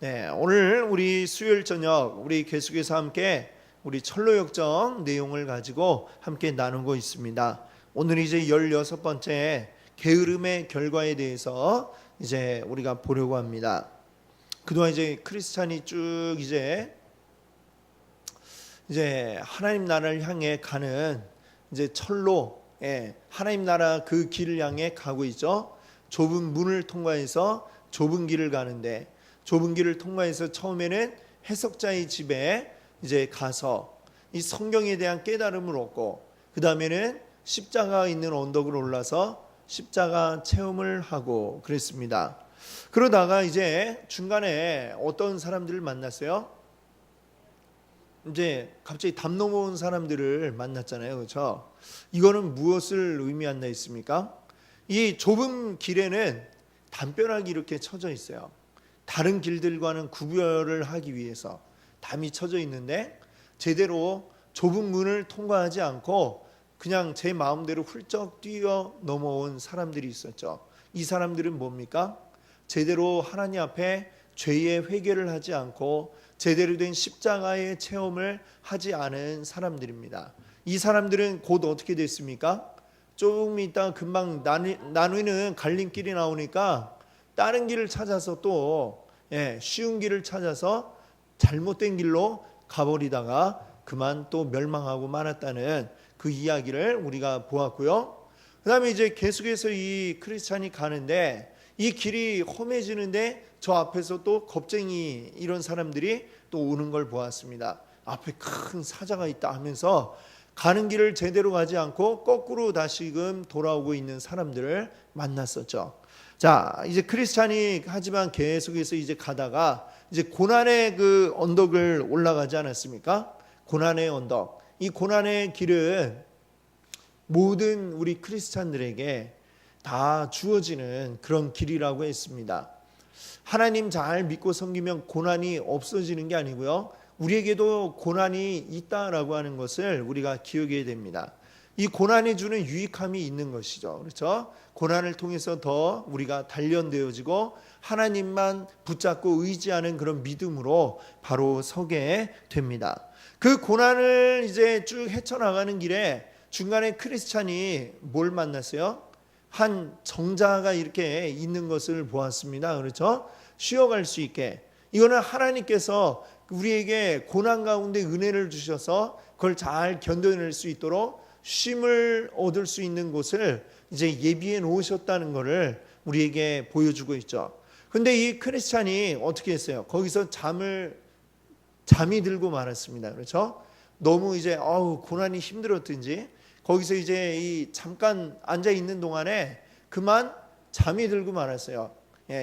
네, 오늘 우리 수요일 저녁 우리 계속해서 함께 우리 철로역정 내용을 가지고 함께 나누고 있습니다. 오늘 이제 16번째 게으름의 결과에 대해서 이제 우리가 보려고 합니다. 그동안 이제 크리스찬이 쭉 이제 하나님 나라를 향해 가는 이제 철로, 하나님 나라 그 길을 향해 가고 있죠. 좁은 문을 통과해서 좁은 길을 가는데, 좁은 길을 통과해서 처음에는 해석자의 집에 이제 가서 이 성경에 대한 깨달음을 얻고, 그 다음에는 십자가 있는 언덕을 올라서 십자가 체험을 하고 그랬습니다. 그러다가 이제 중간에 어떤 사람들을 만났어요? 이제 갑자기 담 넘어온 사람들을 만났잖아요. 그렇죠? 이거는 무엇을 의미한다 했습니까? 이 좁은 길에는 담벼락이 이렇게 쳐져 있어요. 다른 길들과는 구별을 하기 위해서 담이 쳐져 있는데, 제대로 좁은 문을 통과하지 않고 그냥 제 마음대로 훌쩍 뛰어 넘어온 사람들이 있었죠. 이 사람들은 뭡니까? 제대로 하나님 앞에 죄의 회개를 하지 않고 제대로 된 십자가의 체험을 하지 않은 사람들입니다. 이 사람들은 곧 어떻게 됐습니까? 조금 있다가 금방 나누는 갈림길이 나오니까 다른 길을 찾아서 또 쉬운 길을 찾아서 잘못된 길로 가버리다가 그만 또 멸망하고 말았다는 그 이야기를 우리가 보았고요. 그 다음에 이제 계속해서 이 크리스찬이 가는데 이 길이 험해지는데 저 앞에서 또 겁쟁이 이런 사람들이 또 오는 걸 보았습니다. 앞에 큰 사자가 있다 하면서 가는 길을 제대로 가지 않고 거꾸로 다시금 돌아오고 있는 사람들을 만났었죠. 자, 이제 크리스찬이 하지만 계속해서 이제 가다가 이제 고난의 그 언덕을 올라가지 않았습니까? 고난의 언덕. 이 고난의 길은 모든 우리 크리스찬들에게 다 주어지는 그런 길이라고 했습니다. 하나님 잘 믿고 섬기면 고난이 없어지는 게 아니고요, 우리에게도 고난이 있다라고 하는 것을 우리가 기억해야 됩니다. 이 고난이 주는 유익함이 있는 것이죠. 그렇죠? 고난을 통해서 더 우리가 단련되어지고 하나님만 붙잡고 의지하는 그런 믿음으로 바로 서게 됩니다. 그 고난을 이제 쭉 헤쳐나가는 길에 중간에 크리스찬이 뭘 만났어요? 한 정자가 이렇게 있는 것을 보았습니다. 그렇죠? 쉬어갈 수 있게. 이거는 하나님께서 우리에게 고난 가운데 은혜를 주셔서 그걸 잘 견뎌낼 수 있도록 쉼을 얻을 수 있는 곳을 이제 예비해 놓으셨다는 것을 우리에게 보여주고 있죠. 근데 이 크리스찬이 어떻게 했어요? 거기서 잠이 들고 말았습니다. 그렇죠? 너무 이제 고난이 힘들었든지 거기서 이제 이 잠깐 앉아 있는 동안에 그만 잠이 들고 말았어요.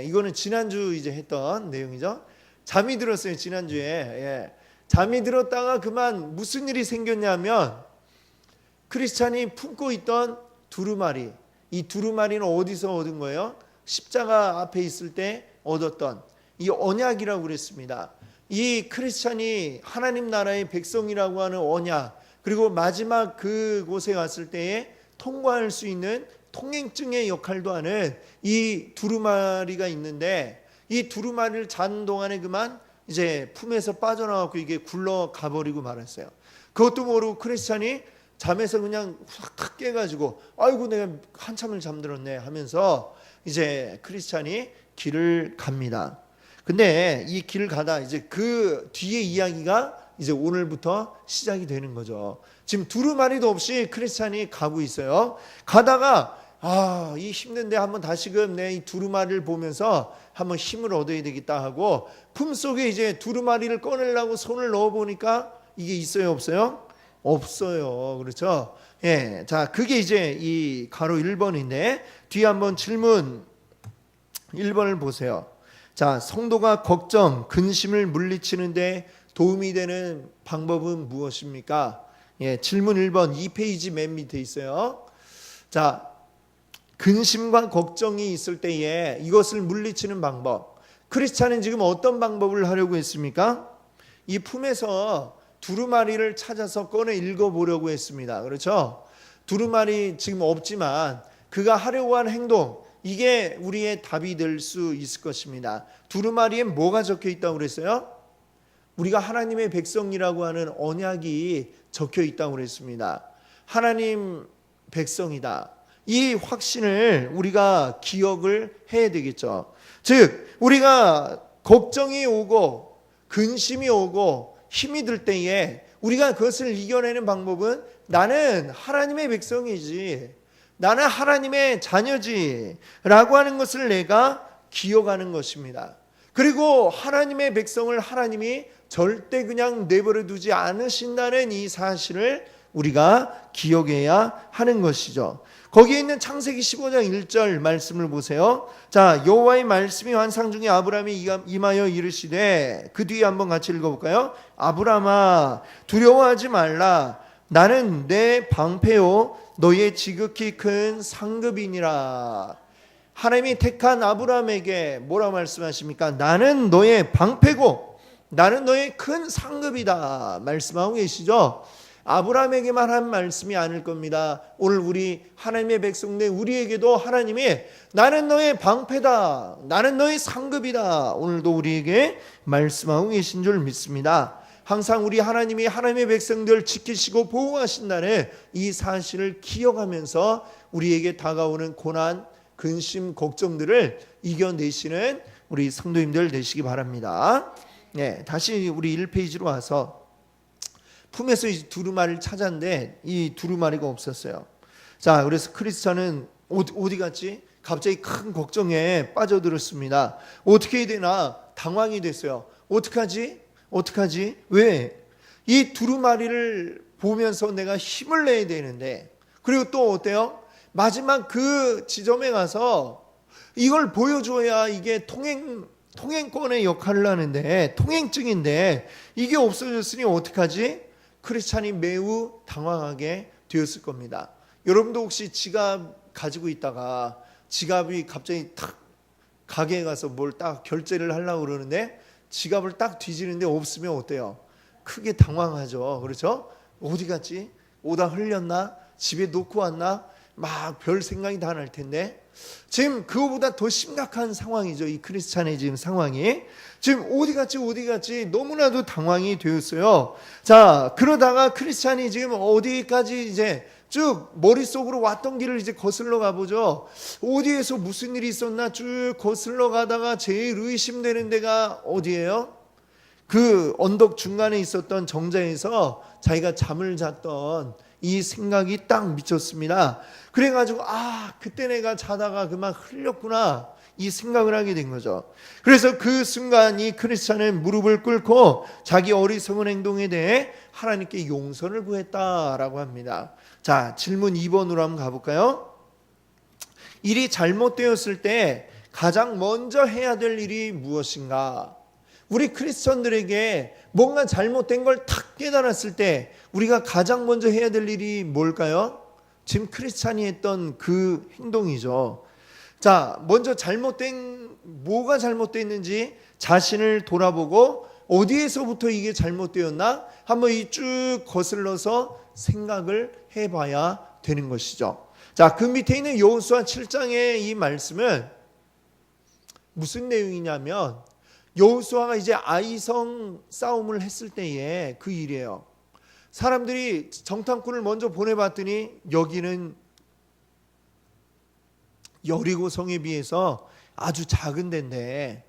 이거는 지난주 이제 했던 내용이죠. 잠이 들었어요. 지난주에. 잠이 들었다가 그만 무슨 일이 생겼냐면, 크리스찬이 품고 있던 두루마리, 이 두루마리는 어디서 얻은 거예요? 십자가 앞에 있을 때 얻었던 이 언약이라고 그랬습니다. 이 크리스찬이 하나님 나라의 백성이라고 하는 언약, 그리고 마지막 그곳에 갔을 때에 통과할 수 있는 통행증의 역할도 하는 이 두루마리가 있는데, 이 두루마리를 자는 동안에 그만 이제 품에서 빠져나가고 이게 굴러가 버리고 말았어요. 그것도 모르고 크리스찬이 잠에서 그냥 확 깨가지고 아이고 내가 한참을 잠들었네 하면서 이제 크리스찬이 길을 갑니다. 근데 이 길을 가다 이제 그 뒤에 이야기가 이제 오늘부터 시작이 되는 거죠. 지금 두루마리도 없이 크리스찬이 가고 있어요. 가다가 이 힘든데 한번 다시금 내 이 두루마리를 보면서 한번 힘을 얻어야 되겠다 하고 품속에 이제 두루마리를 꺼내려고 손을 넣어 보니까 이게 있어요, 없어요? 없어요. 그렇죠? 자, 그게 이제 이 가로 1번인데 뒤에 한번 질문 1번을 보세요. 자, 성도가 걱정, 근심을 물리치는데 도움이 되는 방법은 무엇입니까? 질문 1번 2페이지 맨 밑에 있어요. 자, 근심과 걱정이 있을 때에 이것을 물리치는 방법. 크리스찬은 지금 어떤 방법을 하려고 했습니까? 이 품에서 두루마리를 찾아서 꺼내 읽어보려고 했습니다. 그렇죠? 두루마리 지금 없지만 그가 하려고 한 행동, 이게 우리의 답이 될 수 있을 것입니다. 두루마리에 뭐가 적혀 있다고 그랬어요? 우리가 하나님의 백성이라고 하는 언약이 적혀 있다고 그랬습니다. 하나님 백성이다. 이 확신을 우리가 기억을 해야 되겠죠. 즉 우리가 걱정이 오고 근심이 오고 힘이 들 때에 우리가 그것을 이겨내는 방법은 나는 하나님의 백성이지, 나는 하나님의 자녀지 라고 하는 것을 내가 기억하는 것입니다. 그리고 하나님의 백성을 하나님이 절대 그냥 내버려 두지 않으신다는 이 사실을 우리가 기억해야 하는 것이죠. 거기에 있는 창세기 15장 1절 말씀을 보세요. 자, 여호와의 말씀이 환상 중에 아브라함이 임하여 이르시되, 그 뒤에 한번 같이 읽어볼까요? 아브라함아 두려워하지 말라. 나는 내 방패요 너의 지극히 큰 상급이니라. 하나님이 택한 아브라함에게 뭐라고 말씀하십니까? 나는 너의 방패고 나는 너의 큰 상급이다 말씀하고 계시죠. 아브라함에게만 한 말씀이 아닐 겁니다. 오늘 우리 하나님의 백성들 우리에게도 하나님이 나는 너의 방패다, 나는 너의 상급이다 오늘도 우리에게 말씀하고 계신 줄 믿습니다. 항상 우리 하나님이 하나님의 백성들 지키시고 보호하신다는 이 사실을 기억하면서 우리에게 다가오는 고난, 근심, 걱정들을 이겨내시는 우리 성도님들 되시기 바랍니다. 네, 다시 우리 1페이지로 와서 품에서 이 두루마리를 찾았는데 이 두루마리가 없었어요. 자, 그래서 크리스찬은 어디 갔지? 갑자기 큰 걱정에 빠져들었습니다. 어떻게 해야 되나 당황이 됐어요. 어떡하지? 왜? 이 두루마리를 보면서 내가 힘을 내야 되는데, 그리고 또 어때요? 마지막 그 지점에 가서 이걸 보여줘야 이게 통행권의 역할을 하는데, 통행증인데 이게 없어졌으니 어떡하지? 크리스찬이 매우 당황하게 되었을 겁니다. 여러분도 혹시 지갑 가지고 있다가 지갑이 갑자기 탁 가게에 가서 뭘 딱 결제를 하려고 그러는데 지갑을 딱 뒤지는데 없으면 어때요? 크게 당황하죠. 그렇죠? 어디 갔지? 오다 흘렸나? 집에 놓고 왔나? 막 별 생각이 다 날 텐데 지금 그거보다 더 심각한 상황이죠. 이 크리스찬의 지금 상황이. 지금 어디 갔지 너무나도 당황이 되었어요. 자, 그러다가 크리스찬이 지금 어디까지 이제 쭉 머릿속으로 왔던 길을 이제 거슬러 가보죠. 어디에서 무슨 일이 있었나 쭉 거슬러 가다가 제일 의심되는 데가 어디예요? 그 언덕 중간에 있었던 정자에서 자기가 잠을 잤던 이 생각이 딱 미쳤습니다. 그래가지고 그때 내가 자다가 그만 흘렸구나 이 생각을 하게 된 거죠. 그래서 그 순간 이 크리스찬은 무릎을 꿇고 자기 어리석은 행동에 대해 하나님께 용서를 구했다라고 합니다. 자, 질문 2번으로 한번 가볼까요? 일이 잘못되었을 때 가장 먼저 해야 될 일이 무엇인가? 우리 크리스천들에게 뭔가 잘못된 걸 탁 깨달았을 때 우리가 가장 먼저 해야 될 일이 뭘까요? 지금 크리스찬이 했던 그 행동이죠. 자, 먼저 뭐가 잘못됐는지 자신을 돌아보고 어디에서부터 이게 잘못되었나? 한번 이 쭉 거슬러서 생각을 해봐야 되는 것이죠. 자, 그 밑에 있는 여호수아 7장의 이 말씀은 무슨 내용이냐면 여호수아가 이제 아이성 싸움을 했을 때의 그 일이에요. 사람들이 정탐꾼을 먼저 보내봤더니 여기는 여리고 성에 비해서 아주 작은 데인데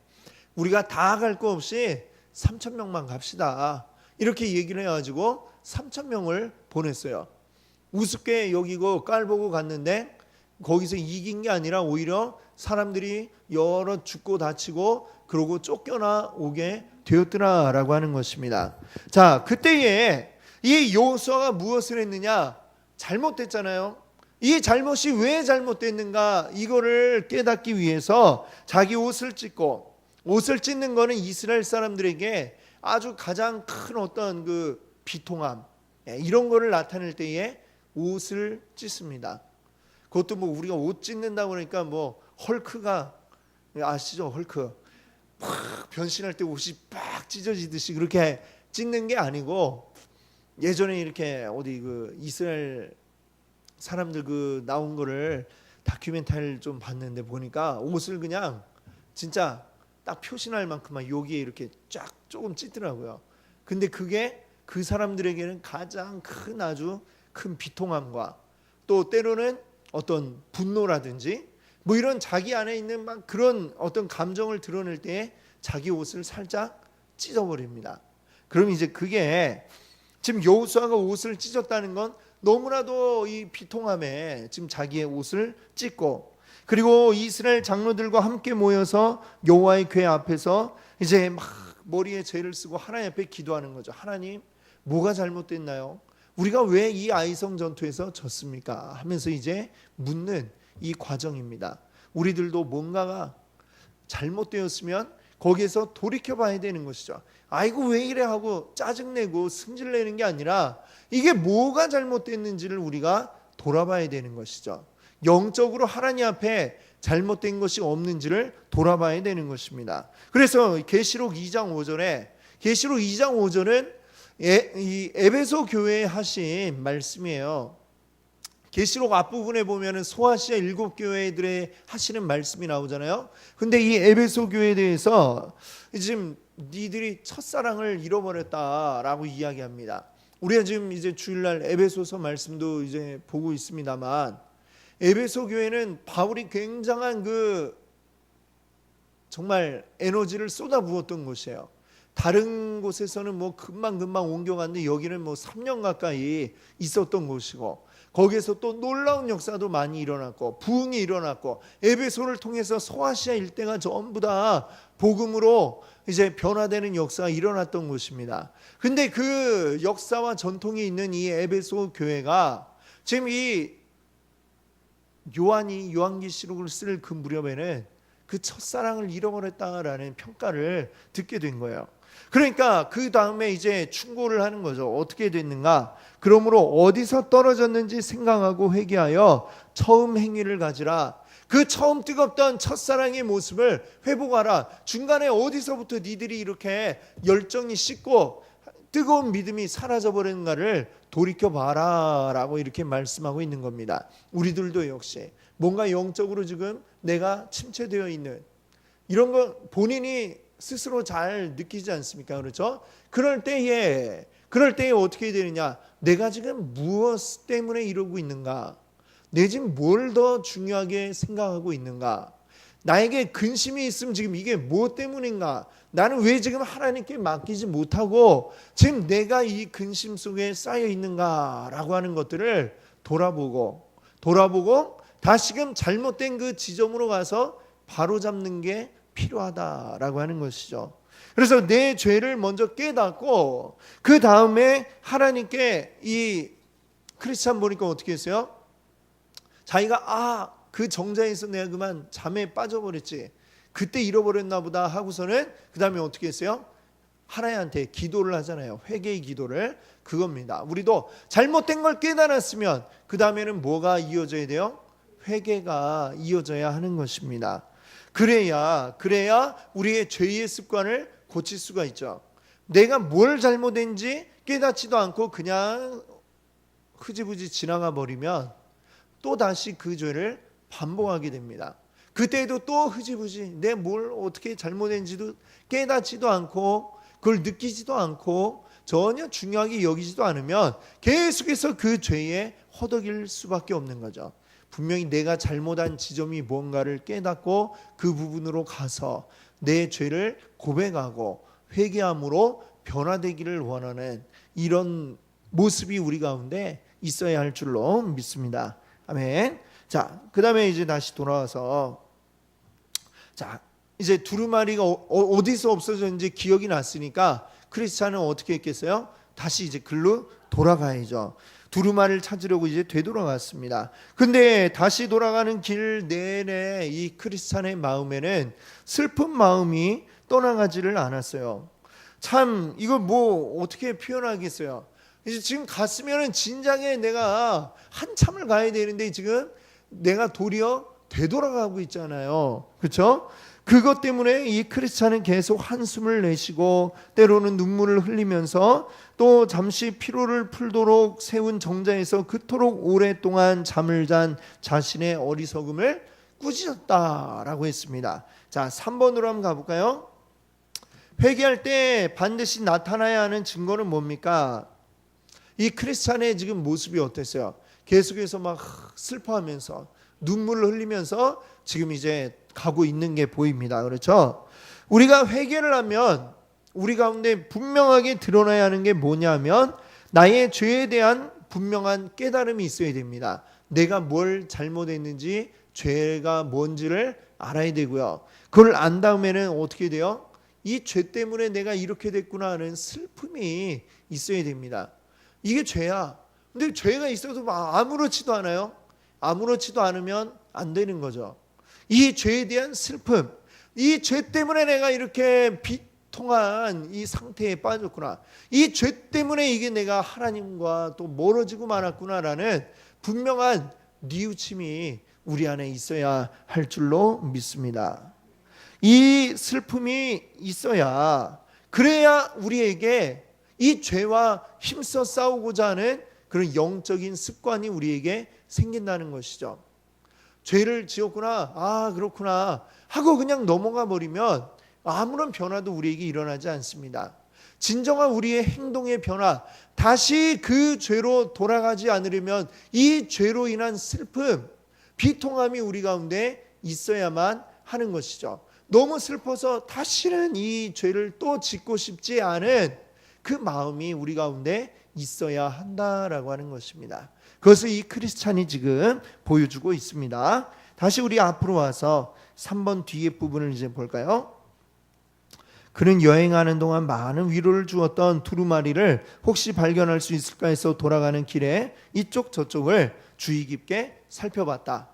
우리가 다 갈 거 없이 3,000명만 갑시다. 이렇게 얘기를 해가지고 3,000명을 보냈어요. 우습게 여기고 깔보고 갔는데 거기서 이긴 게 아니라 오히려 사람들이 여러 죽고 다치고 그러고 쫓겨나 오게 되었더라라고 하는 것입니다. 자, 그때에 이 여호수아가 무엇을 했느냐? 잘못됐잖아요. 이 잘못이 왜 잘못됐는가? 이거를 깨닫기 위해서 자기 옷을 찢고, 옷을 찢는 거는 이스라엘 사람들에게 아주 가장 큰 어떤 그 비통함 이런 거를 나타낼 때에 옷을 찢습니다. 그것도 뭐 우리가 옷 찢는다고 그러니까 뭐 헐크가 아시죠? 헐크 팍 변신할 때 옷이 빡 찢어지듯이 그렇게 찢는 게 아니고 예전에 이렇게 어디 그 이스라엘 사람들 그 나온 거를 다큐멘터리를 좀 봤는데 보니까 옷을 그냥 진짜 딱 표시날 만큼만 여기에 이렇게 쫙 조금 찢더라고요. 근데 그게 그 사람들에게는 가장 큰 아주 큰 비통함과 또 때로는 어떤 분노라든지 뭐 이런 자기 안에 있는 막 그런 어떤 감정을 드러낼 때 자기 옷을 살짝 찢어버립니다. 그럼 이제 그게 지금 여호수아가 옷을 찢었다는 건 너무나도 이 비통함에 지금 자기의 옷을 찢고, 그리고 이스라엘 장로들과 함께 모여서 여호와의 궤 앞에서 이제 막 머리에 죄를 쓰고 하나님 앞에 기도하는 거죠. 하나님, 뭐가 잘못됐나요? 우리가 왜 이 아이성 전투에서 졌습니까? 하면서 이제 묻는 이 과정입니다. 우리들도 뭔가가 잘못되었으면 거기에서 돌이켜봐야 되는 것이죠. 아이고 왜 이래 하고 짜증내고 승질내는 게 아니라 이게 뭐가 잘못됐는지를 우리가 돌아봐야 되는 것이죠. 영적으로 하나님 앞에 잘못된 것이 없는지를 돌아봐야 되는 것입니다. 그래서 계시록 2장 5절에 계시록 2장 5절은 이 에베소 교회에 하신 말씀이에요. 계시록 앞부분에 보면은 소아시아 7교회들의 하시는 말씀이 나오잖아요. 근데 이 에베소 교회에 대해서 지금 니들이 첫사랑을 잃어버렸다라고 이야기합니다. 우리가 지금 이제 주일날 에베소서 말씀도 이제 보고 있습니다만, 에베소 교회는 바울이 굉장한 그 정말 에너지를 쏟아부었던 곳이에요. 다른 곳에서는 뭐 금방 옮겨갔는데 여기는 뭐 3년 가까이 있었던 곳이고, 거기에서 또 놀라운 역사도 많이 일어났고 부흥이 일어났고, 에베소를 통해서 소아시아 일대가 전부 다 복음으로 이제 변화되는 역사가 일어났던 곳입니다. 근데 그 역사와 전통이 있는 이 에베소 교회가 지금 이 요한이 요한계시록을 쓸 그 무렵에는 그 첫사랑을 잃어버렸다라는 평가를 듣게 된 거예요. 그러니까 그 다음에 이제 충고를 하는 거죠. 어떻게 됐는가? 그러므로 어디서 떨어졌는지 생각하고 회개하여 처음 행위를 가지라. 그 처음 뜨겁던 첫사랑의 모습을 회복하라. 중간에 어디서부터 니들이 이렇게 열정이 식고 뜨거운 믿음이 사라져버리는가를 돌이켜봐라 라고 이렇게 말씀하고 있는 겁니다. 우리들도 역시 뭔가 영적으로 지금 내가 침체되어 있는 이런 거 본인이 스스로 잘 느끼지 않습니까? 그렇죠? 그럴 때에 어떻게 되느냐? 내가 지금 무엇 때문에 이러고 있는가? 내 지금 뭘 더 중요하게 생각하고 있는가? 나에게 근심이 있으면 지금 이게 무엇 때문인가? 나는 왜 지금 하나님께 맡기지 못하고 지금 내가 이 근심 속에 쌓여 있는가라고 하는 것들을 돌아보고 다시금 잘못된 그 지점으로 가서 바로잡는 게 필요하다라고 하는 것이죠. 그래서 내 죄를 먼저 깨닫고 그 다음에 하나님께 이 크리스찬 보니까 어떻게 했어요? 자기가 그 정자에서 내가 그만 잠에 빠져버렸지, 그때 잃어버렸나 보다 하고서는 그 다음에 어떻게 했어요? 하나님한테 기도를 하잖아요. 회개의 기도를. 그겁니다. 우리도 잘못된 걸 깨달았으면 그 다음에는 뭐가 이어져야 돼요? 회개가 이어져야 하는 것입니다. 그래야 우리의 죄의 습관을 고칠 수가 있죠. 내가 뭘 잘못했는지 깨닫지도 않고 그냥 흐지부지 지나가 버리면 또 다시 그 죄를 반복하게 됩니다. 그때도 또 흐지부지 내 뭘 어떻게 잘못했는지도 깨닫지도 않고 그걸 느끼지도 않고 전혀 중요하게 여기지도 않으면 계속해서 그 죄에 허덕일 수밖에 없는 거죠. 분명히 내가 잘못한 지점이 뭔가를 깨닫고 그 부분으로 가서 내 죄를 고백하고 회개함으로 변화되기를 원하는 이런 모습이 우리 가운데 있어야 할 줄로 믿습니다. 아멘. 자, 그 다음에 이제 다시 돌아와서, 자, 이제 두루마리가 어디서 없어졌는지 기억이 났으니까 크리스찬은 어떻게 했겠어요? 다시 이제 글로 돌아가야죠. 두루마리를 찾으려고 이제 되돌아갔습니다. 근데 다시 돌아가는 길 내내 이 크리스찬의 마음에는 슬픈 마음이 떠나가지를 않았어요. 참 이거 뭐 어떻게 표현하겠어요? 이제 지금 갔으면은 진작에 내가 한참을 가야 되는데 지금 내가 도리어 되돌아가고 있잖아요. 그렇죠? 그것 때문에 이 크리스찬은 계속 한숨을 내쉬고 때로는 눈물을 흘리면서 또 잠시 피로를 풀도록 세운 정자에서 그토록 오랫동안 잠을 잔 자신의 어리석음을 꾸짖었다라고 했습니다. 자, 3번으로 한번 가볼까요? 회개할 때 반드시 나타나야 하는 증거는 뭡니까? 이 크리스찬의 지금 모습이 어땠어요? 계속해서 막 슬퍼하면서 눈물을 흘리면서 지금 이제 가고 있는 게 보입니다. 그렇죠? 우리가 회개를 하면 우리 가운데 분명하게 드러나야 하는 게 뭐냐면 나의 죄에 대한 분명한 깨달음이 있어야 됩니다. 내가 뭘 잘못했는지 죄가 뭔지를 알아야 되고요. 그걸 안 다음에는 어떻게 돼요? 이 죄 때문에 내가 이렇게 됐구나 하는 슬픔이 있어야 됩니다. 이게 죄야. 근데 죄가 있어도 아무렇지도 않아요. 아무렇지도 않으면 안 되는 거죠. 이 죄에 대한 슬픔, 이 죄 때문에 내가 이렇게 비통한 이 상태에 빠졌구나. 이 죄 때문에 이게 내가 하나님과 또 멀어지고 말았구나라는 분명한 뉘우침이 우리 안에 있어야 할 줄로 믿습니다. 이 슬픔이 있어야 그래야 우리에게 이 죄와 힘써 싸우고자 하는 그런 영적인 습관이 우리에게 생긴다는 것이죠. 죄를 지었구나, 그렇구나 하고 그냥 넘어가 버리면 아무런 변화도 우리에게 일어나지 않습니다. 진정한 우리의 행동의 변화, 다시 그 죄로 돌아가지 않으려면 이 죄로 인한 슬픔, 비통함이 우리 가운데 있어야만 하는 것이죠. 너무 슬퍼서 다시는 이 죄를 또 짓고 싶지 않은 그 마음이 우리 가운데 있어야 한다라고 하는 것입니다. 그것을 이 크리스찬이 지금 보여주고 있습니다. 다시 우리 앞으로 와서 3번 뒤에 부분을 이제 볼까요? 그는 여행하는 동안 많은 위로를 주었던 두루마리를 혹시 발견할 수 있을까 해서 돌아가는 길에 이쪽 저쪽을 주의 깊게 살펴봤다.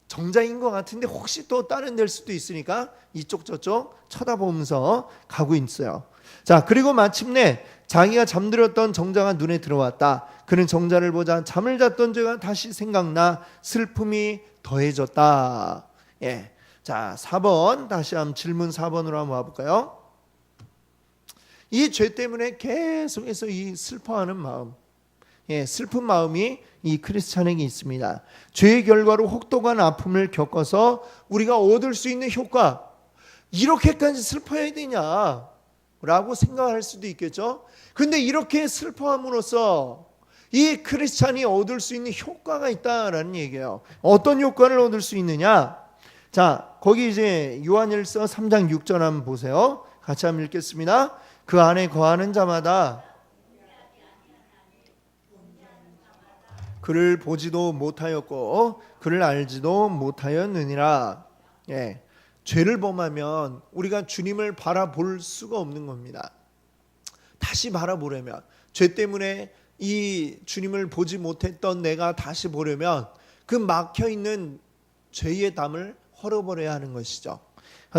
정자인 것 같은데 혹시 또 다른 데일 수도 있으니까 이쪽 저쪽 쳐다보면서 가고 있어요. 자, 그리고 마침내 자기가 잠들었던 정자가 눈에 들어왔다. 그는 정자를 보자 잠을 잤던 죄가 다시 생각나 슬픔이 더해졌다. 예. 자, 4번 다시 한번 질문 4번으로 한번 와볼까요? 이 죄 때문에 계속해서 이 슬퍼하는 마음, 슬픈 마음이 이 크리스찬에게 있습니다. 죄의 결과로 혹독한 아픔을 겪어서 우리가 얻을 수 있는 효과, 이렇게까지 슬퍼해야 되냐 라고 생각할 수도 있겠죠. 근데 이렇게 슬퍼함으로써 이 크리스찬이 얻을 수 있는 효과가 있다라는 얘기예요. 어떤 효과를 얻을 수 있느냐? 자, 거기 이제 요한일서 3장 6절 한번 보세요. 같이 한번 읽겠습니다. 그 안에 거하는 자마다 그를 보지도 못하였고 그를 알지도 못하였느니라. 죄를 범하면 우리가 주님을 바라볼 수가 없는 겁니다. 다시 바라보려면, 죄 때문에 이 주님을 보지 못했던 내가 다시 보려면 그 막혀있는 죄의 담을 헐어버려야 하는 것이죠.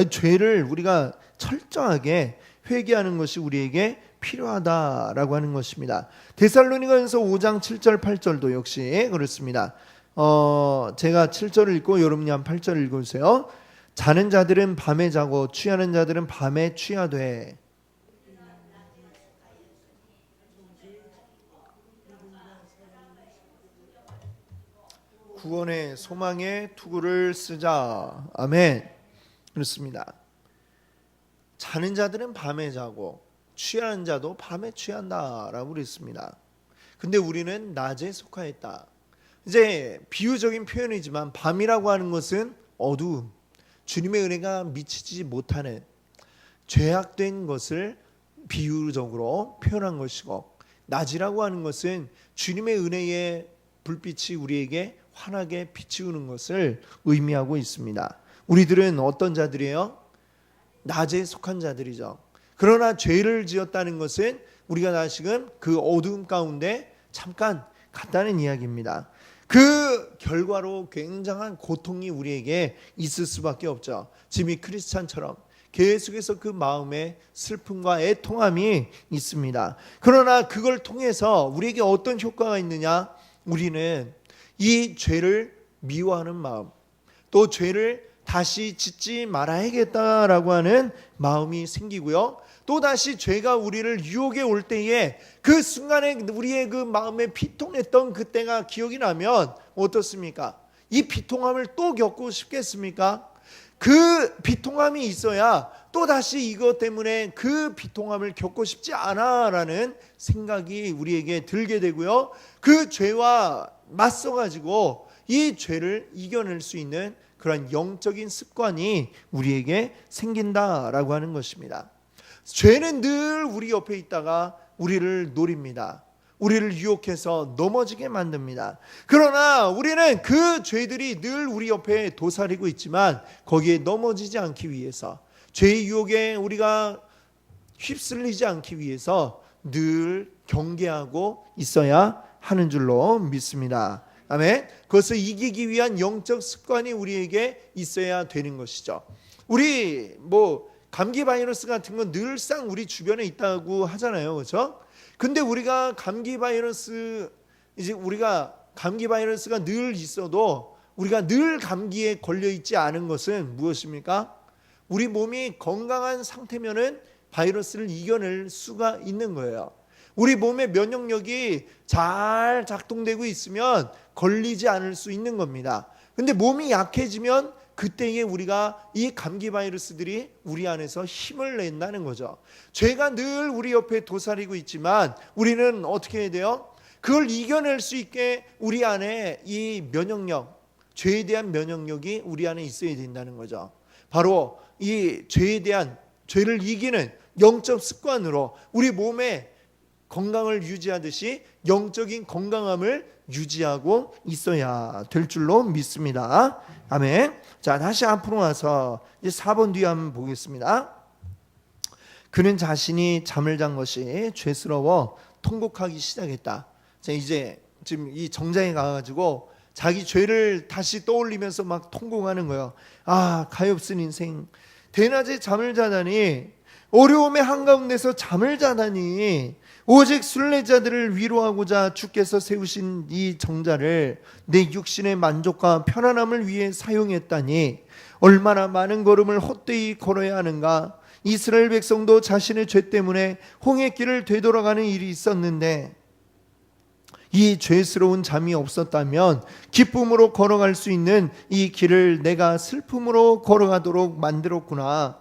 죄를 우리가 철저하게 회개하는 것이 우리에게 필요하다라고 하는 것입니다. 데살로니가전서 5장 7절 8절도 역시 그렇습니다. 제가 7절을 읽고 여러분이 한 8절을 읽어주세요. 자는 자들은 밤에 자고 취하는 자들은 밤에 취하되 구원의 소망의 투구를 쓰자. 아멘. 그렇습니다. 자는 자들은 밤에 자고 취하는 자도 밤에 취한다라고 그랬습니다. 근데 우리는 낮에 속하였다. 이제 비유적인 표현이지만 밤이라고 하는 것은 어두움, 주님의 은혜가 미치지 못하는 죄악된 것을 비유적으로 표현한 것이고, 낮이라고 하는 것은 주님의 은혜의 불빛이 우리에게 환하게 비치우는 것을 의미하고 있습니다. 우리들은 어떤 자들이에요? 낮에 속한 자들이죠. 그러나 죄를 지었다는 것은 우리가 다시금 그 어두움 가운데 잠깐 갔다는 이야기입니다. 그 결과로 굉장한 고통이 우리에게 있을 수밖에 없죠. 지금 이 크리스찬처럼 계속해서 그 마음에 슬픔과 애통함이 있습니다. 그러나 그걸 통해서 우리에게 어떤 효과가 있느냐? 우리는 이 죄를 미워하는 마음, 또 죄를 다시 짓지 말아야겠다라고 하는 마음이 생기고요. 또다시 죄가 우리를 유혹해 올 때에 그 순간에 우리의 그 마음에 비통했던 그때가 기억이 나면 어떻습니까? 이 비통함을 또 겪고 싶겠습니까? 그 비통함이 있어야 또다시 이것 때문에 그 비통함을 겪고 싶지 않아라는 생각이 우리에게 들게 되고요. 그 죄와 맞서가지고 이 죄를 이겨낼 수 있는 그런 영적인 습관이 우리에게 생긴다라고 하는 것입니다. 죄는 늘 우리 옆에 있다가 우리를 노립니다. 우리를 유혹해서 넘어지게 만듭니다. 그러나 우리는 그 죄들이 늘 우리 옆에 도사리고 있지만 거기에 넘어지지 않기 위해서, 죄의 유혹에 우리가 휩쓸리지 않기 위해서 늘 경계하고 있어야 하는 줄로 믿습니다. 아멘. 그것을 이기기 위한 영적 습관이 우리에게 있어야 되는 것이죠. 우리 감기 바이러스 같은 건 늘상 우리 주변에 있다고 하잖아요. 그렇죠? 근데 우리가 감기 바이러스가 늘 있어도 우리가 늘 감기에 걸려 있지 않은 것은 무엇입니까? 우리 몸이 건강한 상태면은 바이러스를 이겨낼 수가 있는 거예요. 우리 몸의 면역력이 잘 작동되고 있으면 걸리지 않을 수 있는 겁니다. 근데 몸이 약해지면 그때에 우리가 이 감기 바이러스들이 우리 안에서 힘을 낸다는 거죠. 죄가 늘 우리 옆에 도사리고 있지만 우리는 어떻게 해야 돼요? 그걸 이겨낼 수 있게 우리 안에 이 면역력, 죄에 대한 면역력이 우리 안에 있어야 된다는 거죠. 바로 이 죄를 이기는 영적 습관으로 우리 몸의 건강을 유지하듯이 영적인 건강함을 유지하고 있어야 될 줄로 믿습니다. 아멘. 자, 다시 앞으로 와서 이제 4번 뒤에 한번 보겠습니다. 그는 자신이 잠을 잔 것이 죄스러워 통곡하기 시작했다. 자, 이제 지금 이 정장에 가가지고 자기 죄를 다시 떠올리면서 막 통곡하는 거예요. 아, 가엾은 인생. 대낮에 잠을 자다니, 어려움의 한가운데서 잠을 자다니, 오직 순례자들을 위로하고자 주께서 세우신 이 정자를 내 육신의 만족과 편안함을 위해 사용했다니 얼마나 많은 걸음을 헛되이 걸어야 하는가. 이스라엘 백성도 자신의 죄 때문에 홍해길을 되돌아가는 일이 있었는데 이 죄스러운 잠이 없었다면 기쁨으로 걸어갈 수 있는 이 길을 내가 슬픔으로 걸어가도록 만들었구나.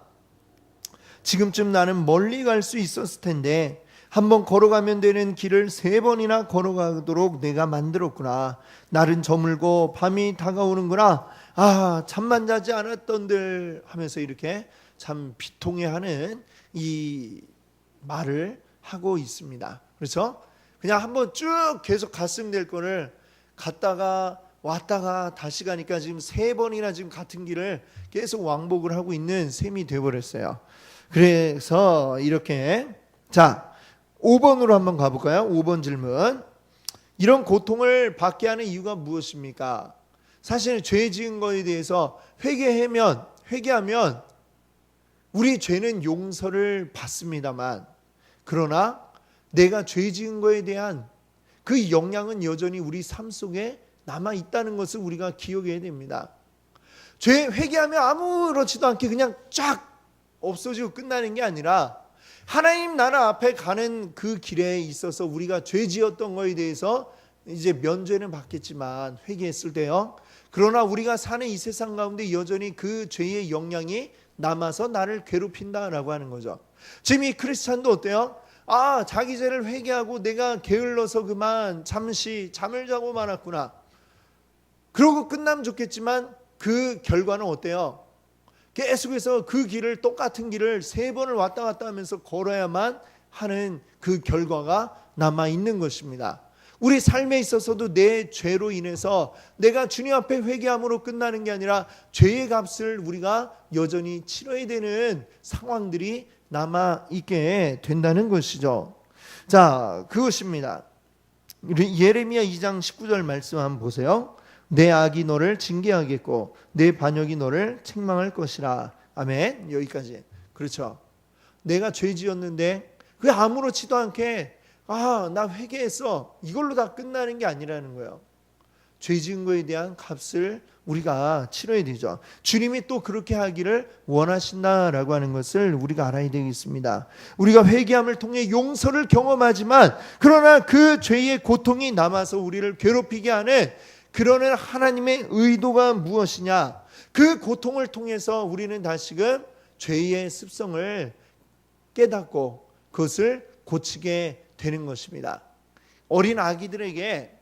지금쯤 나는 멀리 갈 수 있었을 텐데 한번 걸어가면 되는 길을 3번이나 걸어가도록 내가 만들었구나. 날은 저물고 밤이 다가오는구나. 아, 잠만 자지 않았던들 하면서 이렇게 참 비통해하는 이 말을 하고 있습니다. 그렇죠? 그냥 한번 쭉 계속 갔으면 될 거를 갔다가 왔다가 다시 가니까 지금 3번이나 지금 같은 길을 계속 왕복을 하고 있는 셈이 되어버렸어요. 그래서 이렇게, 자, 5번으로 한번 가볼까요? 5번 질문. 이런 고통을 받게 하는 이유가 무엇입니까? 사실 죄 지은 거에 대해서 회개하면 우리 죄는 용서를 받습니다만, 그러나 내가 죄 지은 거에 대한 그 영향은 여전히 우리 삶 속에 남아 있다는 것을 우리가 기억해야 됩니다. 회개하면 아무렇지도 않게 그냥 쫙 없어지고 끝나는 게 아니라 하나님 나라 앞에 가는 그 길에 있어서 우리가 죄 지었던 거에 대해서 이제 면죄는 받겠지만 회개했을 때요. 그러나 우리가 사는 이 세상 가운데 여전히 그 죄의 영향이 남아서 나를 괴롭힌다라고 하는 거죠. 지금 이 크리스찬도 어때요? 아, 자기 죄를 회개하고 내가 게을러서 그만 잠시 잠을 자고 말았구나. 그러고 끝나면 좋겠지만 그 결과는 어때요? 계속해서 그 길을, 똑같은 길을 3번을 왔다 갔다 하면서 걸어야만 하는 그 결과가 남아 있는 것입니다. 우리 삶에 있어서도 내 죄로 인해서 내가 주님 앞에 회개함으로 끝나는 게 아니라 죄의 값을 우리가 여전히 치러야 되는 상황들이 남아 있게 된다는 것이죠. 자, 그것입니다. 예레미야 2장 19절 말씀 한번 보세요. 내 악이 너를 징계하겠고 내 반역이 너를 책망할 것이라. 아멘. 여기까지. 그렇죠. 내가 죄 지었는데 그게 아무렇지도 않게 나 회개했어, 이걸로 다 끝나는 게 아니라는 거예요. 죄 지은 거에 대한 값을 우리가 치러야 되죠. 주님이 또 그렇게 하기를 원하신다라고 하는 것을 우리가 알아야 되겠습니다. 우리가 회개함을 통해 용서를 경험하지만 그러나 그 죄의 고통이 남아서 우리를 괴롭히게 하는 그러는 하나님의 의도가 무엇이냐? 그 고통을 통해서 우리는 다시금 죄의 습성을 깨닫고 그것을 고치게 되는 것입니다. 어린 아기들에게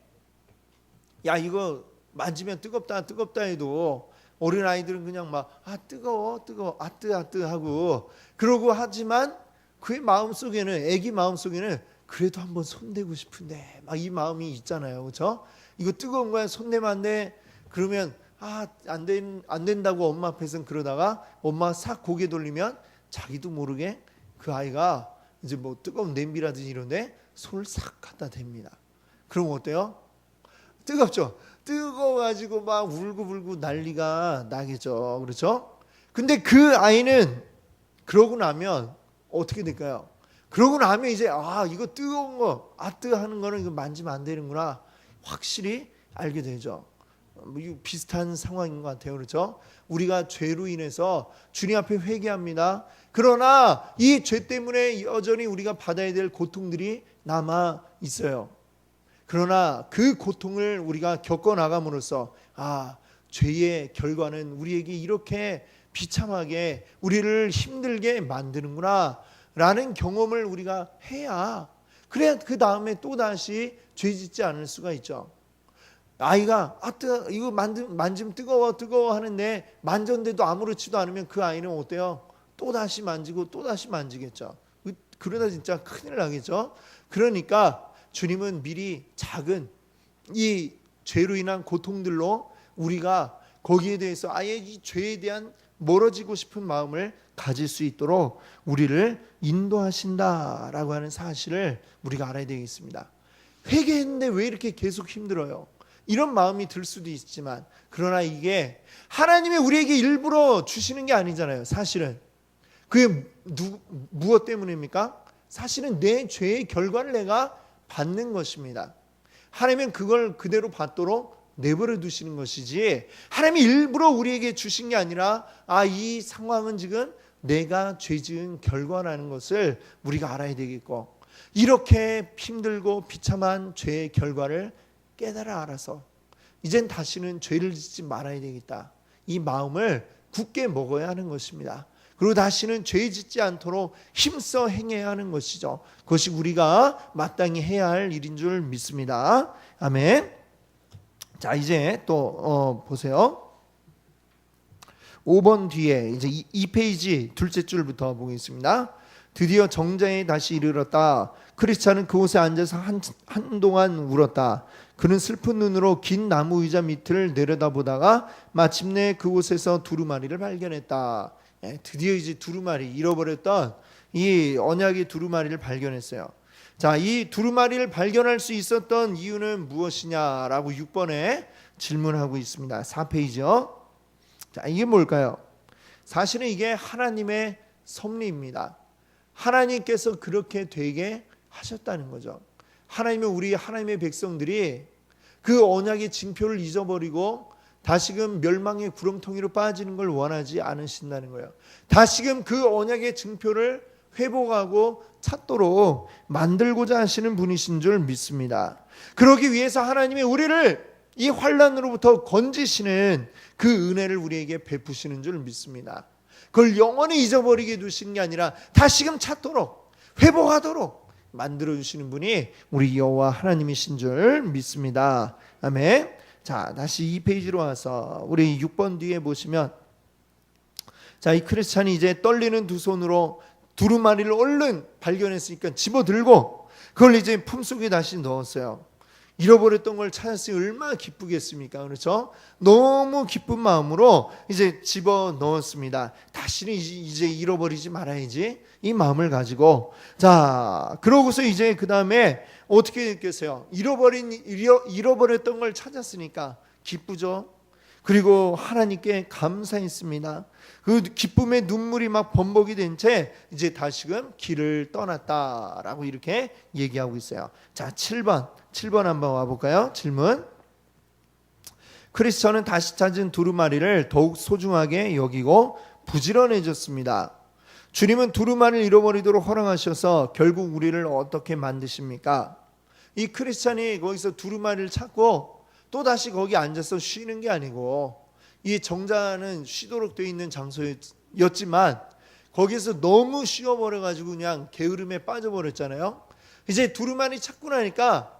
야 이거 만지면 뜨겁다 해도 어린 아이들은 그냥 막 뜨거워 아뜨 하고 그러고 하지만 그의 마음속에는 애기 마음속에는 그래도 한번 손대고 싶은데 막 이 마음이 있잖아요. 그렇죠? 이거 뜨거운 거야 손대면 안 돼. 그러면 안 된다고 엄마 앞에서는 그러다가 엄마가 싹 고개 돌리면 자기도 모르게 그 아이가 이제 뭐 뜨거운 냄비라든지 이런데 손을 싹 갖다 댑니다. 그럼 어때요? 뜨겁죠? 뜨거워가지고 막 울고불고 난리가 나겠죠. 그렇죠? 근데 그 아이는 그러고 나면 어떻게 될까요? 그러고 나면 이제 이거 뜨거운 거 하는 거는 이거 만지면 안 되는구나 확실히 알게 되죠. 비슷한 상황인 것 같아요. 그렇죠? 우리가 죄로 인해서 주님 앞에 회개합니다. 그러나 이 죄 때문에 여전히 우리가 받아야 될 고통들이 남아 있어요. 그러나 그 고통을 우리가 겪어나감으로써 죄의 결과는 우리에게 이렇게 비참하게 우리를 힘들게 만드는구나 라는 경험을 우리가 해야 그래야 그 다음에 또다시 죄 짓지 않을 수가 있죠. 아이가 이거 만지면 뜨거워 하는데 만졌는데도 아무렇지도 않으면 그 아이는 어때요? 또다시 만지고 또다시 만지겠죠. 그러다 진짜 큰일 나겠죠. 그러니까 주님은 미리 작은 이 죄로 인한 고통들로 우리가 거기에 대해서 아예 이 죄에 대한 멀어지고 싶은 마음을 가질 수 있도록 우리를 인도하신다라고 하는 사실을 우리가 알아야 되겠습니다. 회개했는데 왜 이렇게 계속 힘들어요? 이런 마음이 들 수도 있지만 그러나 이게 하나님이 우리에게 일부러 주시는 게 아니잖아요. 사실은 그게 무엇 때문입니까? 사실은 내 죄의 결과를 내가 받는 것입니다. 하나님은 그걸 그대로 받도록 내버려 두시는 것이지 하나님이 일부러 우리에게 주신 게 아니라 이 상황은 지금 내가 죄 지은 결과라는 것을 우리가 알아야 되겠고 이렇게 힘들고 비참한 죄의 결과를 깨달아 알아서 이젠 다시는 죄를 짓지 말아야 되겠다. 이 마음을 굳게 먹어야 하는 것입니다. 그리고 다시는 죄 짓지 않도록 힘써 행해야 하는 것이죠. 그것이 우리가 마땅히 해야 할 일인 줄 믿습니다. 아멘. 자 이제 또 보세요. 5번 뒤에 이제 2페이지 둘째 줄부터 보겠습니다. 드디어 정자에 다시 이르렀다. 크리스찬은 그곳에 앉아서 한동안 울었다. 그는 슬픈 눈으로 긴 나무 의자 밑을 내려다보다가 마침내 그곳에서 두루마리를 발견했다. 드디어 이제 두루마리 잃어버렸던 이 언약의 두루마리를 발견했어요. 자, 이 두루마리를 발견할 수 있었던 이유는 무엇이냐라고 6번에 질문하고 있습니다. 4페이지요. 자, 이게 뭘까요? 사실은 이게 하나님의 섭리입니다. 하나님께서 그렇게 되게 하셨다는 거죠. 하나님의 백성들이 그 언약의 징표를 잊어버리고 다시금 멸망의 구렁텅이로 빠지는 걸 원하지 않으신다는 거예요. 다시금 그 언약의 징표를 회복하고 찾도록 만들고자 하시는 분이신 줄 믿습니다. 그러기 위해서 하나님이 우리를 이 환난으로부터 건지시는 그 은혜를 우리에게 베푸시는 줄 믿습니다. 그걸 영원히 잊어버리게 두신 게 아니라 다시금 찾도록 회복하도록 만들어주시는 분이 우리 여호와 하나님이신 줄 믿습니다. 아멘. 자, 다시 2페이지로 와서 우리 6번 뒤에 보시면 자, 이 크리스찬이 이제 떨리는 두 손으로 두루마리를 얼른 발견했으니까 집어들고 그걸 이제 품속에 다시 넣었어요. 잃어버렸던 걸 찾았으니 얼마나 기쁘겠습니까? 그렇죠? 너무 기쁜 마음으로 이제 집어 넣었습니다. 다시는 이제 잃어버리지 말아야지 이 마음을 가지고 자, 그러고서 이제 그 다음에 어떻게 느꼈어요? 잃어버렸던 걸 찾았으니까 기쁘죠. 그리고 하나님께 감사했습니다. 그 기쁨의 눈물이 막 범벅이 된 채 이제 다시금 길을 떠났다라고 이렇게 얘기하고 있어요. 자, 7번 한번 와볼까요? 질문. 크리스천은 다시 찾은 두루마리를 더욱 소중하게 여기고 부지런해졌습니다. 주님은 두루마리를 잃어버리도록 허락하셔서 결국 우리를 어떻게 만드십니까? 이 크리스찬이 거기서 두루마리를 찾고 또 다시 거기 앉아서 쉬는 게 아니고, 이 정자는 쉬도록 되어 있는 장소였지만 거기서 너무 쉬어버려가지고 그냥 게으름에 빠져버렸잖아요. 이제 두루마리 찾고 나니까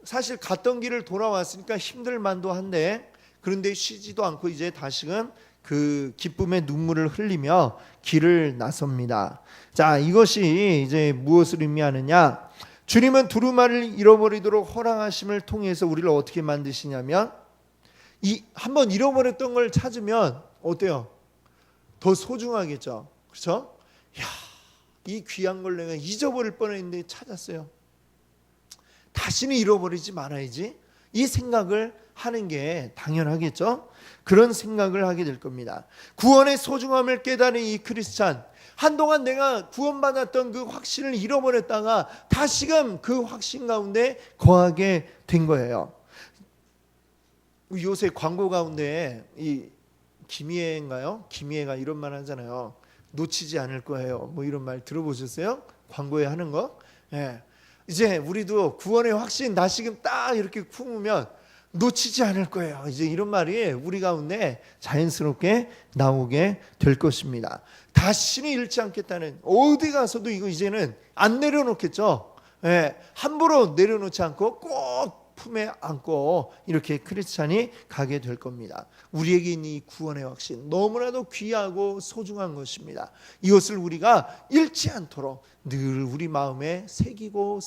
사실 갔던 길을 돌아왔으니까 힘들만도 한데, 그런데 쉬지도 않고 이제 다시금 그 기쁨의 눈물을 흘리며 길을 나섭니다. 자, 이것이 이제 무엇을 의미하느냐? 주님은 두루마리를 잃어버리도록 허락하심을 통해서 우리를 어떻게 만드시냐면, 이 한번 잃어버렸던 걸 찾으면 어때요? 더 소중하겠죠. 그렇죠? 야, 이 귀한 걸 내가 잊어버릴 뻔했는데 찾았어요. 다시는 잃어버리지 말아야지. 이 생각을 하는 게 당연하겠죠. 그런 생각을 하게 될 겁니다. 구원의 소중함을 깨달은 이 크리스찬, 한동안 내가 구원받았던 그 확신을 잃어버렸다가 다시금 그 확신 가운데 거하게 된 거예요. 요새 광고 가운데 이 김희애인가요? 김희애가 이런 말 하잖아요. 놓치지 않을 거예요. 뭐 이런 말 들어보셨어요? 광고에 하는 거? 예. 이제 우리도 구원의 확신 다시금 딱 이렇게 품으면 놓치지 않을 거예요. 이제 이런 말이 우리 가운데 자연스럽게 나오게 될 것입니다. 다시는 잃지 않겠다는, 어디 가서도 이거 이제는 안 내려놓겠죠. 예, 함부로 내려놓지 않고 꼭 품에 안고 이렇게 크리스찬이 가게 될 겁니다. 우리에게 있는 이 구원의 확신, 너무나도 귀하고 소중한 것입니다. 이것을 우리가 잃지 않도록 늘 우리 마음에 새기고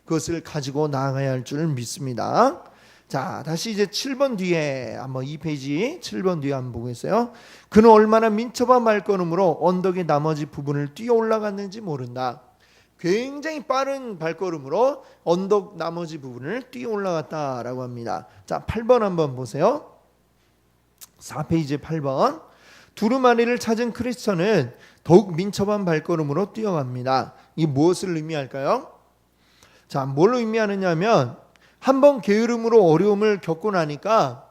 그것을 가지고 나아가야 할 줄 믿습니다. 자, 다시 이제 7번 뒤에 한번, 이 페이지 7번 뒤에 한번 보겠어요. 그는 얼마나 민첩한 발걸음으로 언덕의 나머지 부분을 뛰어 올라갔는지 모른다. 굉장히 빠른 발걸음으로 언덕 나머지 부분을 뛰어 올라갔다라고 합니다. 자, 8번 한번 보세요. 4페이지 8번. 두루마리를 찾은 크리스천은 더욱 민첩한 발걸음으로 뛰어갑니다. 이게 무엇을 의미할까요? 자, 뭘 의미하느냐면, 한번 게으름으로 어려움을 겪고 나니까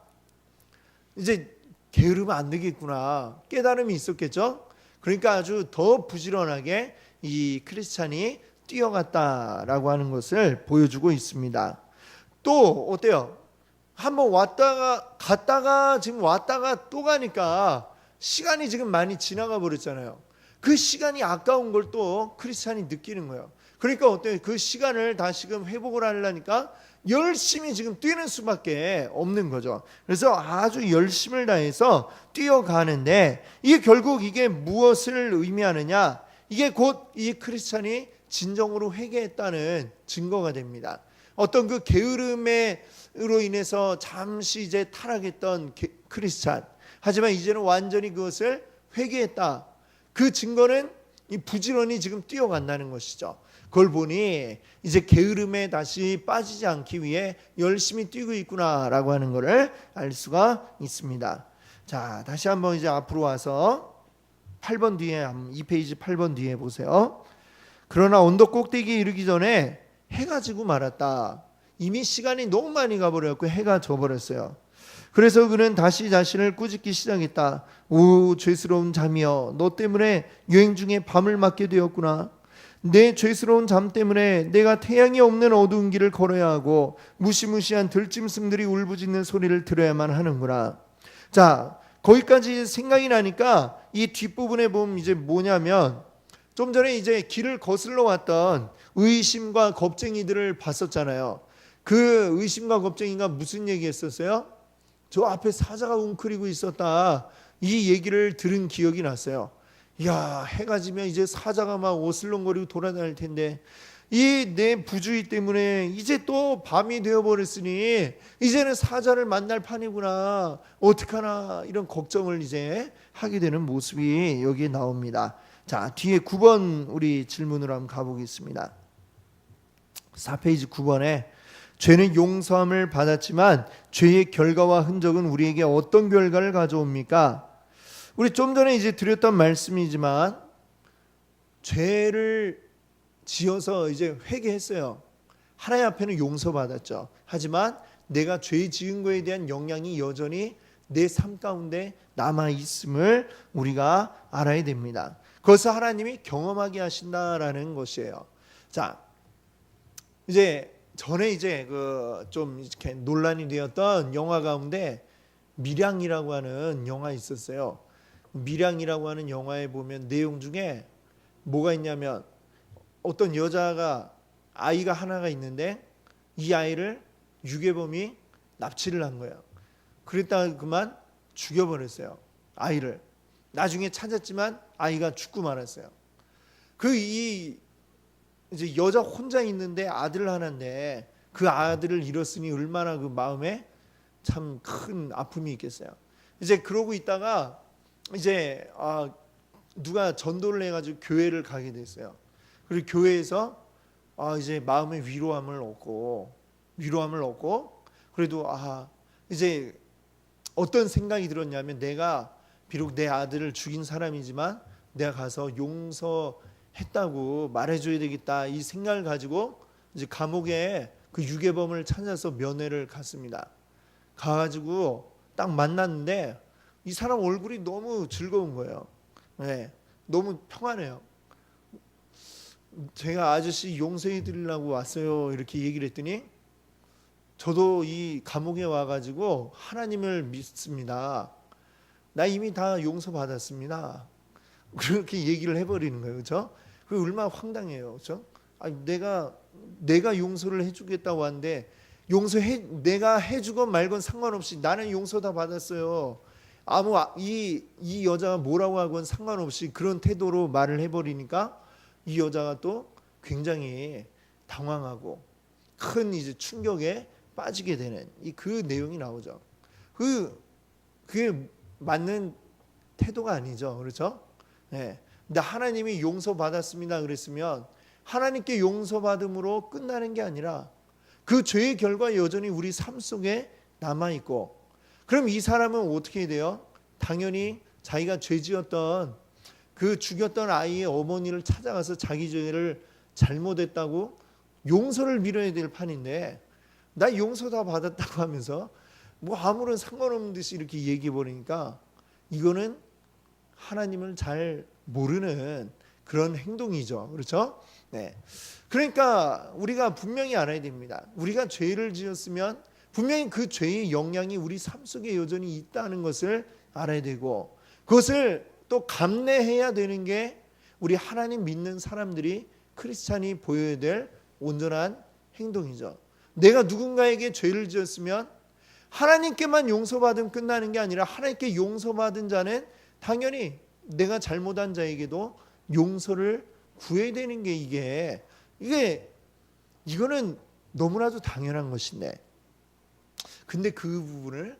이제 게으르면 안 되겠구나 깨달음이 있었겠죠. 그러니까 아주 더 부지런하게 이 크리스찬이 뛰어갔다라고 하는 것을 보여주고 있습니다. 또 어때요? 한번 왔다가 갔다가 지금 왔다가 또 가니까 시간이 지금 많이 지나가 버렸잖아요. 그 시간이 아까운 걸 또 크리스찬이 느끼는 거예요. 그러니까 어때요? 그 시간을 다시금 회복을 하려니까 열심히 지금 뛰는 수밖에 없는 거죠. 그래서 아주 열심을 다해서 뛰어가는데, 이게 결국 이게 무엇을 의미하느냐? 이게 곧 이 크리스찬이 진정으로 회개했다는 증거가 됩니다. 어떤 그 게으름으로 인해서 잠시 이제 타락했던 크리스찬, 하지만 이제는 완전히 그것을 회개했다. 그 증거는 이 부지런히 지금 뛰어간다는 것이죠. 그걸 보니 이제 게으름에 다시 빠지지 않기 위해 열심히 뛰고 있구나라고 하는 것을 알 수가 있습니다. 자, 다시 한번 이제 앞으로 와서 8번 뒤에, 2페이지 8번 뒤에 보세요. 그러나 언덕 꼭대기에 이르기 전에 해가 지고 말았다. 이미 시간이 너무 많이 가버렸고 해가 져버렸어요. 그래서 그는 다시 자신을 꾸짖기 시작했다. 오, 죄스러운 잠이여, 너 때문에 여행 중에 밤을 맞게 되었구나. 내 죄스러운 잠 때문에 내가 태양이 없는 어두운 길을 걸어야 하고 무시무시한 들짐승들이 울부짖는 소리를 들어야만 하는구나. 자, 거기까지 생각이 나니까 이 뒷부분에 보면 이제 뭐냐면, 좀 전에 이제 길을 거슬러 왔던 의심과 겁쟁이들을 봤었잖아요. 그 의심과 겁쟁이가 무슨 얘기했었어요? 저 앞에 사자가 웅크리고 있었다, 이 얘기를 들은 기억이 났어요. 야, 해가 지면 이제 사자가 막 어슬렁거리고 돌아다닐 텐데, 이 내 부주의 때문에 이제 또 밤이 되어버렸으니 이제는 사자를 만날 판이구나, 어떡하나, 이런 걱정을 이제 하게 되는 모습이 여기에 나옵니다. 자, 뒤에 9번 우리 질문으로 한번 가보겠습니다. 4페이지 9번에 죄는 용서함을 받았지만 죄의 결과와 흔적은 우리에게 어떤 결과를 가져옵니까? 우리 좀 전에 이제 드렸던 말씀이지만, 죄를 지어서 이제 회개했어요. 하나님 앞에는 용서받았죠. 하지만 내가 죄 지은 거에 대한 영향이 여전히 내 삶 가운데 남아 있음을 우리가 알아야 됩니다. 그것을 하나님이 경험하게 하신다라는 것이에요. 자, 이제 전에 이제 좀 이렇게 논란이 되었던 영화 가운데 밀양이라고 하는 영화 있었어요. 밀양이라고 하는 영화에 보면 내용 중에 뭐가 있냐면 어떤 여자가 아이가 하나가 있는데 이 아이를 유괴범이 납치를 한 거예요. 그랬다가 그만 죽여버렸어요. 아이를. 나중에 찾았지만 아이가 죽고 말았어요. 이제 여자 혼자 있는데 아들 하나인데 그 아들을 잃었으니 얼마나 그 마음에 참 큰 아픔이 있겠어요. 이제 그러고 있다가 이제 누가 전도를 해가지고 교회를 가게 됐어요. 그리고 교회에서 이제 마음의 위로함을 얻고 그래도 이제 어떤 생각이 들었냐면 내가 비록 내 아들을 죽인 사람이지만 내가 가서 용서했다고 말해줘야 되겠다 이 생각을 가지고 이제 감옥에 그 유괴범을 찾아서 면회를 갔습니다. 가가지고 딱 만났는데 이 사람 얼굴이 너무 즐거운 거예요. 네, 너무 평안해요. 제가 아저씨 용서해 드리려고 왔어요 이렇게 얘기를 했더니 저도 이 감옥에 와가지고 하나님을 믿습니다. 나 이미 다 용서받았습니다. 그렇게 얘기를 해버리는 거예요. 그렇죠? 그게 얼마나 황당해요. 그렇죠? 내가 용서를 해주겠다고 하는데 내가 해주건 말건 상관없이 나는 용서 다 받았어요. 이 여자가 뭐라고 하건 상관없이 그런 태도로 말을 해버리니까 이 여자가 또 굉장히 당황하고 큰 이제 충격에 빠지게 되는 그 내용이 나오죠. 그게 맞는 태도가 아니죠. 그렇죠? 네. 근데 하나님이 용서받았습니다 그랬으면 하나님께 용서받음으로 끝나는 게 아니라 그 죄의 결과 여전히 우리 삶 속에 남아있고 그럼 이 사람은 어떻게 돼요? 당연히 자기가 죄지었던 그 죽였던 아이의 어머니를 찾아가서 자기 죄를 잘못했다고 용서를 빌어야 될 판인데 나 용서 다 받았다고 하면서 뭐 아무런 상관없는 듯이 이렇게 얘기해 버리니까 이거는 하나님을 잘 모르는 그런 행동이죠. 그렇죠? 네. 그러니까 우리가 분명히 알아야 됩니다. 우리가 죄를 지었으면 분명히 그 죄의 영향이 우리 삶 속에 여전히 있다는 것을 알아야 되고 그것을 또 감내해야 되는 게 우리 하나님 믿는 사람들이 크리스찬이 보여야 될 온전한 행동이죠. 내가 누군가에게 죄를 지었으면 하나님께만 용서받으면 끝나는 게 아니라 하나님께 용서받은 자는 당연히 내가 잘못한 자에게도 용서를 구해야 되는 게 이거는 너무나도 당연한 것인데 근데 그 부분을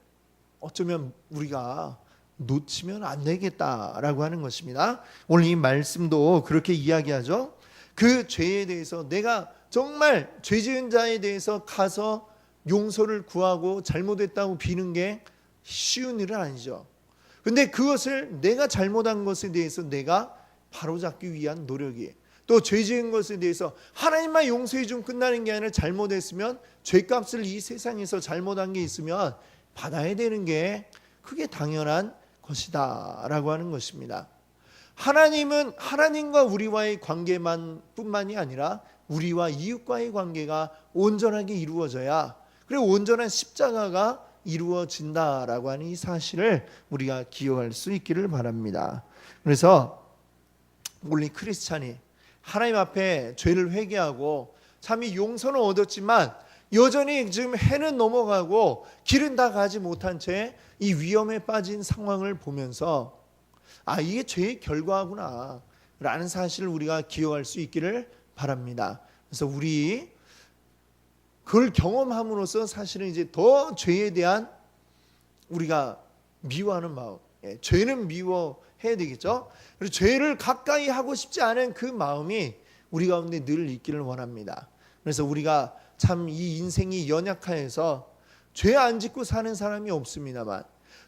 어쩌면 우리가 놓치면 안 되겠다라고 하는 것입니다. 오늘 이 말씀도 그렇게 이야기하죠. 그 죄에 대해서 내가 정말 죄 지은 자에 대해서 가서 용서를 구하고 잘못했다고 비는 게 쉬운 일은 아니죠. 근데 그것을 내가 잘못한 것에 대해서 내가 바로잡기 위한 노력이 또 죄 지은 것에 대해서 하나님만 용서해 주면 끝나는 게 아니라 잘못했으면 죄값을 이 세상에서 잘못한 게 있으면 받아야 되는 게 그게 당연한 것이다 라고 하는 것입니다. 하나님은 하나님과 우리와의 관계만 뿐만이 아니라 우리와 이웃과의 관계가 온전하게 이루어져야 그리고 온전한 십자가가 이루어진다라고 하는 이 사실을 우리가 기억할 수 있기를 바랍니다. 그래서 우리 크리스찬이 하나님 앞에 죄를 회개하고 참 이 용서는 얻었지만 여전히 지금 해는 넘어가고 길은 다 가지 못한 채 이 위험에 빠진 상황을 보면서 이게 죄의 결과구나 라는 사실을 우리가 기억할 수 있기를 바랍니다. 그래서 우리 그걸 경험함으로써 사실은 이제 더 죄에 대한 우리가 미워하는 마음, 죄는 미워해야 되겠죠. 그리고 죄를 가까이 하고 싶지 않은 그 마음이 우리 가운데 늘 있기를 원합니다. 그래서 우리가 참 이 인생이 연약하여서 죄 안 짓고 사는 사람이 없습니다만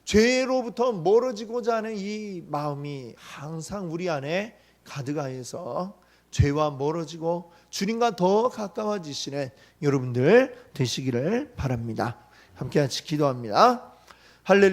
죄로부터 멀어지고자 하는 이 마음이 항상 우리 안에 가득하여서 죄와 멀어지고 주님과 더 가까워지시는 여러분들 되시기를 바랍니다. 함께 같이 기도합니다. 할렐루야.